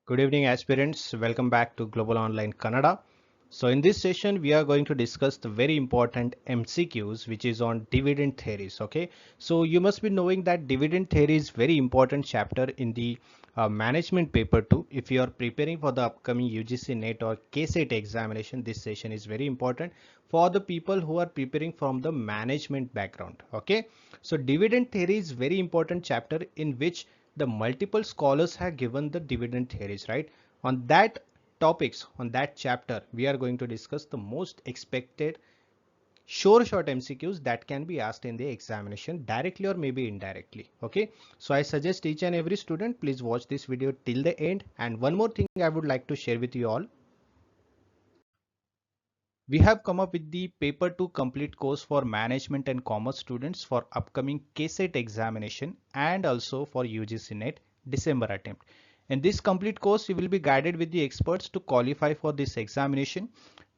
Good evening, aspirants. Welcome back to Global Online Kannada. So in this session, we are going to discuss the very important MCQs, which is on dividend theories. Okay, so you must be knowing that dividend theory is very important chapter in the management paper too. If you are preparing for the upcoming UGC NET or KSET examination, this session is very important for the people who are preparing from the management background. Okay, so dividend theory is very important chapter in which the multiple scholars have given the dividend theories, right? On that topics, on that chapter, we are going to discuss the most expected sure short MCQs that can be asked in the examination directly or maybe indirectly. Okay, so I suggest each and every student please watch this video till the end. And one more thing I would like to share with you all, we have come up with the paper 2 complete course for management and commerce students for upcoming KSET examination and also for UGC NET December attempt. In this complete course, you will be guided with the experts to qualify for this examination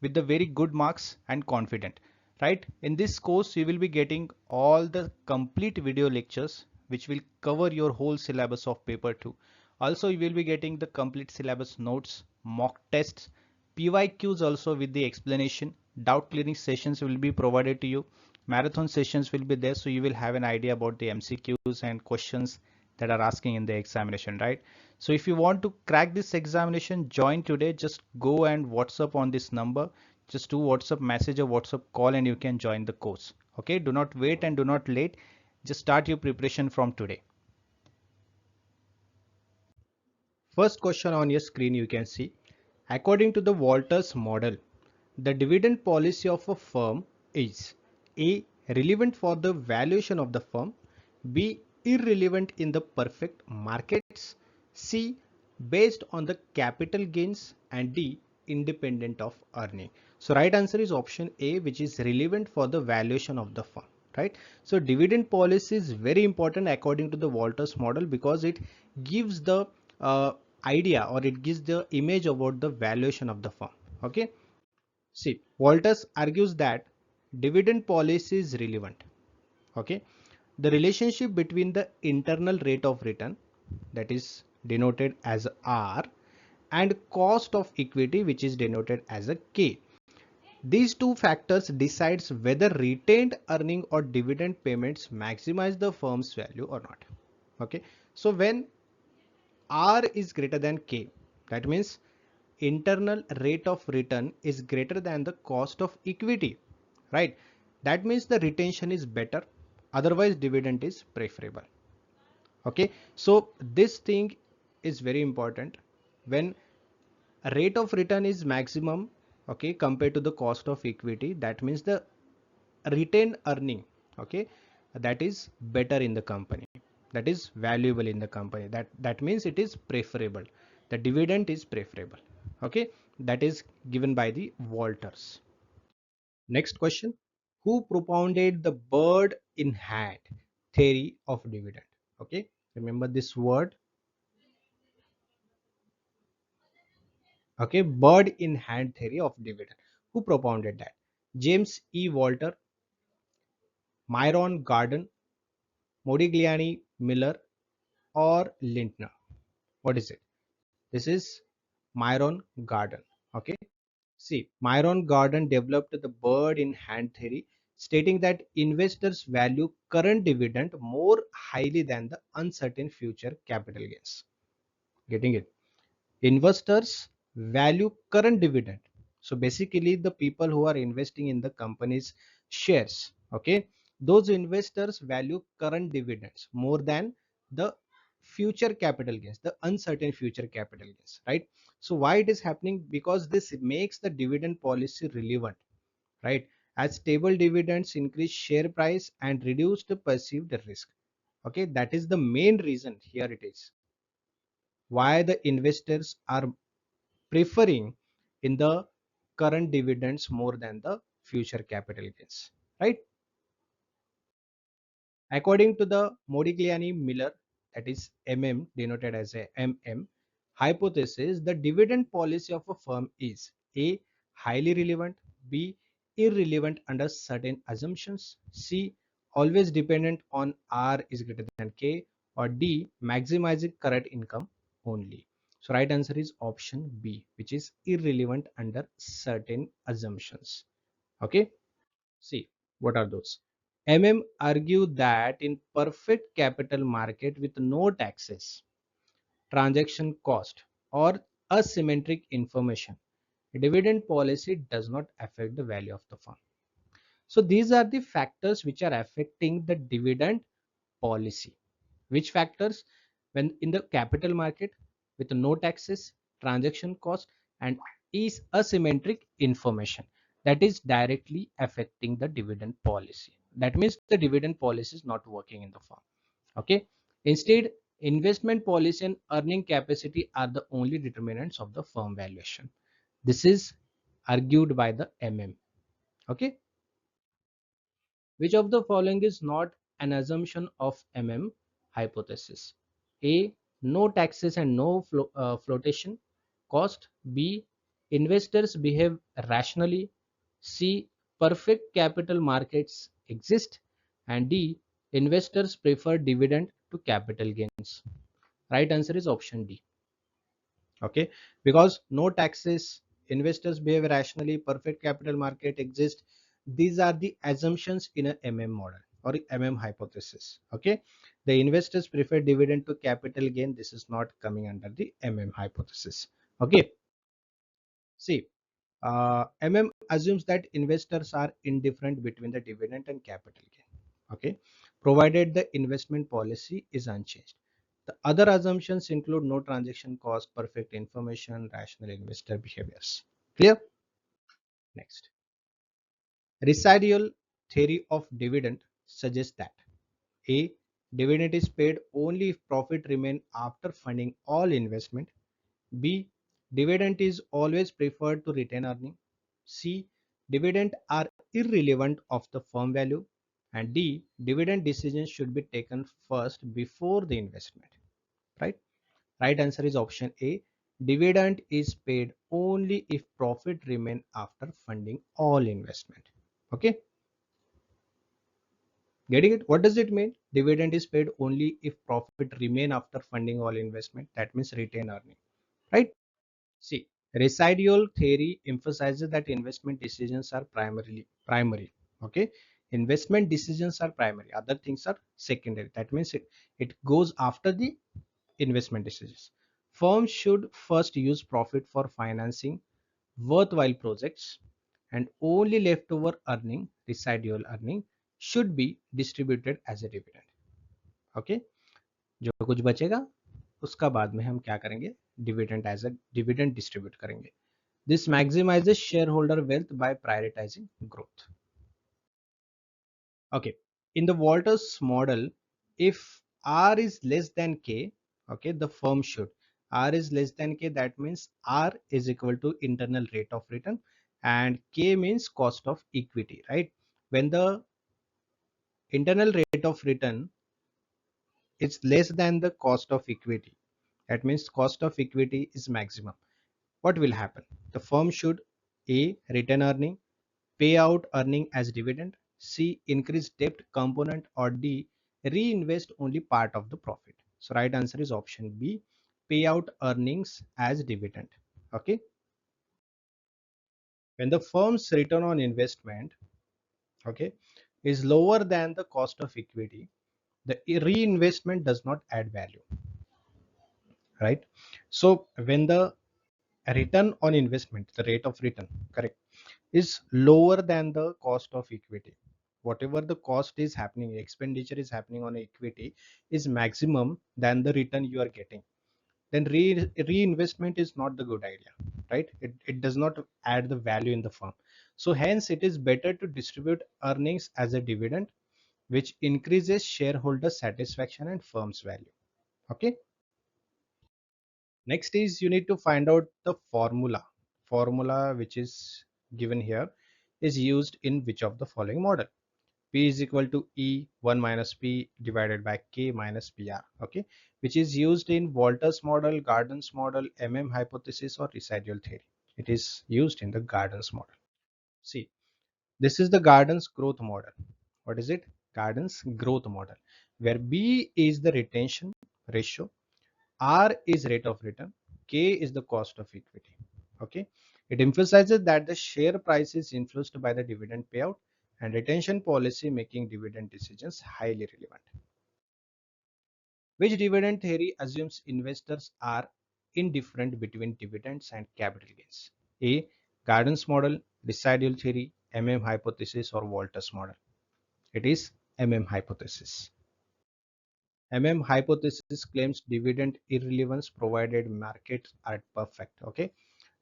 with the very good marks and confident, right? In this course, you will be getting all the complete video lectures which will cover your whole syllabus of paper 2. Also, you will be getting the complete syllabus notes, mock tests, PYQs also with the explanation. Doubt clearing sessions will be provided to you. Marathon sessions will be there, so you will have an idea about the MCQs and questions that are asking in the examination, right? So if you want to crack this examination, join today. Just go and WhatsApp on this number. Just do WhatsApp message or WhatsApp call and you can join the course. Okay, do not wait and do not late. Just start your preparation from today. First question on your screen you can see. According to the Walters model, the dividend policy of a firm is A. Relevant for the valuation of the firm, B. Irrelevant in the perfect markets, C. Based on the capital gains, and D. Independent of earning. So right answer is option A, which is relevant for the valuation of the firm, right? So dividend policy is very important according to the Walters model because it gives the idea or it gives the image about the valuation of the firm. Okay, see, Walters argues that dividend policy is relevant. Okay, the relationship between the internal rate of return, that is denoted as R, and cost of equity, which is denoted as a K. These two factors decides whether retained earning or dividend payments maximize the firm's value or not. Okay, so when R is greater than K, that means internal rate of return is greater than the cost of equity, right? That means the retention is better, otherwise dividend is preferable. Okay, so this thing is very important. When rate of return is maximum, okay, compared to the cost of equity, that means the retained earning, okay, that is better in the company, that is valuable in the company, that means it is preferable, the dividend is preferable. Okay, that is given by the Walters. Next question, who propounded the bird in hand theory of dividend? Okay, remember this word. Okay, bird in hand theory of dividend, who propounded that? James E. Walter, Myron Garden, Modigliani Miller, or Lintner? What is it? This is Myron Garden. Okay. See, Myron Garden developed the bird in hand theory, stating that investors value current dividend more highly than the uncertain future capital gains. Getting it? Investors value current dividend. So basically, the people who are investing in the company's shares, okay, those investors value current dividends more than the future capital gains, the uncertain future capital gains, right? So why it is happening? Because this makes the dividend policy relevant, right? As stable dividends increase share price and reduce the perceived risk. Okay, that is the main reason. Here it is why the investors are preferring in the current dividends more than the future capital gains, right? According to the Modigliani Miller, that is denoted as a hypothesis, the dividend policy of a firm is A. Highly relevant, B. Irrelevant under certain assumptions, C. Always dependent on R is greater than K, or D. Maximizing current income only. So right answer is option B, which is irrelevant under certain assumptions. Okay. See, what are those? Argue that in perfect capital market with no taxes, transaction cost, or asymmetric information, dividend policy does not affect the value of the firm. So these are the factors which are affecting the dividend policy. Which factors? When in the capital market with no taxes, transaction cost, and is asymmetric information, that is directly affecting the dividend policy. That means the dividend policy is not working in the firm. Okay. Instead, investment policy and earning capacity are the only determinants of the firm valuation. This is argued by the Okay. Which of the following is not an assumption of hypothesis? A. No taxes and no flotation cost. B. Investors behave rationally. C. Perfect capital markets exist. And D. Investors prefer dividend to capital gains. Right answer is option D. Okay, because no taxes, investors behave rationally, perfect capital market exists. These are the assumptions in a model or hypothesis. Okay, the investors prefer dividend to capital gain. This is not coming under the hypothesis. Okay, see, assumes that investors are indifferent between the dividend and capital gain. Okay, provided the investment policy is unchanged. The other assumptions include no transaction cost, perfect information, rational investor behaviors. Clear? Next. Residual theory of dividend suggests that A. Dividend is paid only if profit remain after funding all investment. B. Dividend is always preferred to retain earning. C. Dividend are irrelevant of the firm value. And D. Dividend decisions should be taken first before the investment. Right? Right answer is option A. Dividend is paid only if profit remain after funding all investment. Okay. Getting it? What does it mean? Dividend is paid only if profit remain after funding all investment. That means retain earning. Right? See, residual theory emphasizes that investment decisions are primary. Okay, investment decisions are primary. Other things are secondary. That means it goes after the investment decisions. Firms should first use profit for financing worthwhile projects, and only leftover earning, residual earning, should be distributed as a dividend. Okay, जो कुछ बचेगा उसका बाद में हम क्या करेंगे, dividend as a dividend distribute करेंगे. This maximizes shareholder wealth by prioritizing growth. Okay, in the Walters model, if R is less than K, okay, the firm should. R is less than K, that means R is equal to internal rate of return and K means cost of equity, right? When the internal rate of return is less than the cost of equity, that means cost of equity is maximum. What will happen? The firm should A. Retain earning, pay out earning as dividend, C. Increase debt component, or D. Reinvest only part of the profit. So right answer is option B. Pay out earnings as dividend. Okay. When the firm's return on investment, okay, is lower than the cost of equity, the reinvestment does not add value. Right. So when the return on investment, the rate of return, correct, is lower than the cost of equity, whatever the cost is happening, expenditure is happening on equity is maximum than the return you are getting, then reinvestment is not the good idea, right? It does not add the value in the firm. So hence it is better to distribute earnings as a dividend, which increases shareholder satisfaction and firm's value. Okay. Next is you need to find out the formula which is given here is used in which of the following model. P is equal to E 1 minus P divided by K minus PR. Okay, which is used in Walters model, Gardens model, hypothesis, or residual theory. It is used in the Gardens model. See, this is the Gardens growth model. What is it? Gardens growth model, where B is the retention ratio, R is rate of return, K is the cost of equity. Okay. It emphasizes that the share price is influenced by the dividend payout and retention policy, making dividend decisions highly relevant. Which dividend theory assumes investors are indifferent between dividends and capital gains? A. Gardner's model, residual theory, hypothesis, or Walter's model? It is hypothesis. Hypothesis claims dividend irrelevance provided markets are perfect. Okay.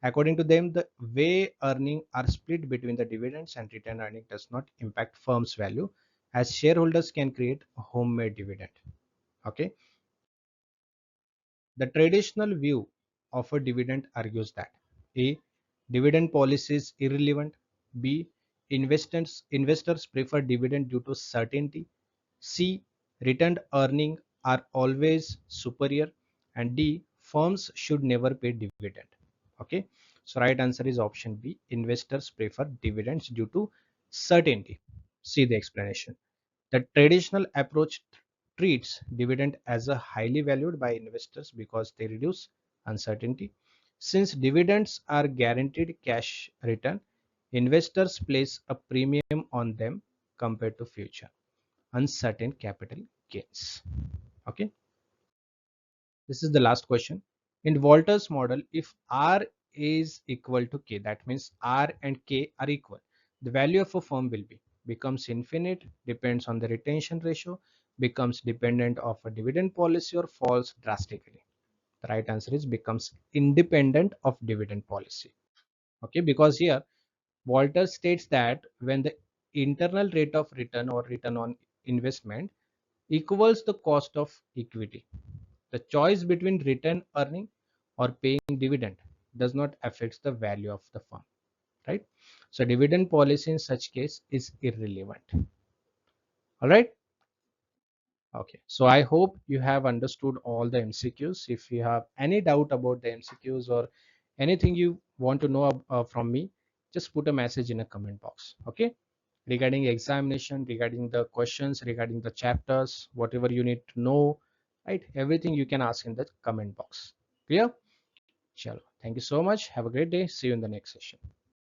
According to them, the way earnings are split between the dividends and return earning does not impact firm's value, as shareholders can create a homemade dividend. Okay. The traditional view of a dividend argues that A. Dividend policy is irrelevant. B. Investors prefer dividend due to certainty. C. Returned earnings are always superior. And D. Firms should never pay dividend. Okay. So right answer is option B. Investors prefer dividends due to certainty. See the explanation. The traditional approach treats dividend as a highly valued by investors because they reduce uncertainty. Since dividends are guaranteed cash return, investors place a premium on them compared to future uncertain capital gains. Okay, this is the last question. In Walter's model, if R is equal to K, that means R and K are equal, the value of a firm will be becomes infinite, depends on the retention ratio, becomes dependent of a dividend policy, or falls drastically. The right answer is becomes independent of dividend policy. Okay, because here Walter states that when the internal rate of return or return on investment equals the cost of equity, the choice between return earning or paying dividend does not affect the value of the firm, right? So dividend policy in such case is irrelevant. All right. Okay. So I hope you have understood all the MCQs. If you have any doubt about the MCQs or anything you want to know from me, just put a message in a comment box. Okay. Regarding examination, regarding the questions, regarding the chapters, whatever you need to know, right? Everything you can ask in the comment box. Clear? Chalo. Thank you so much. Have a great day. See you in the next session.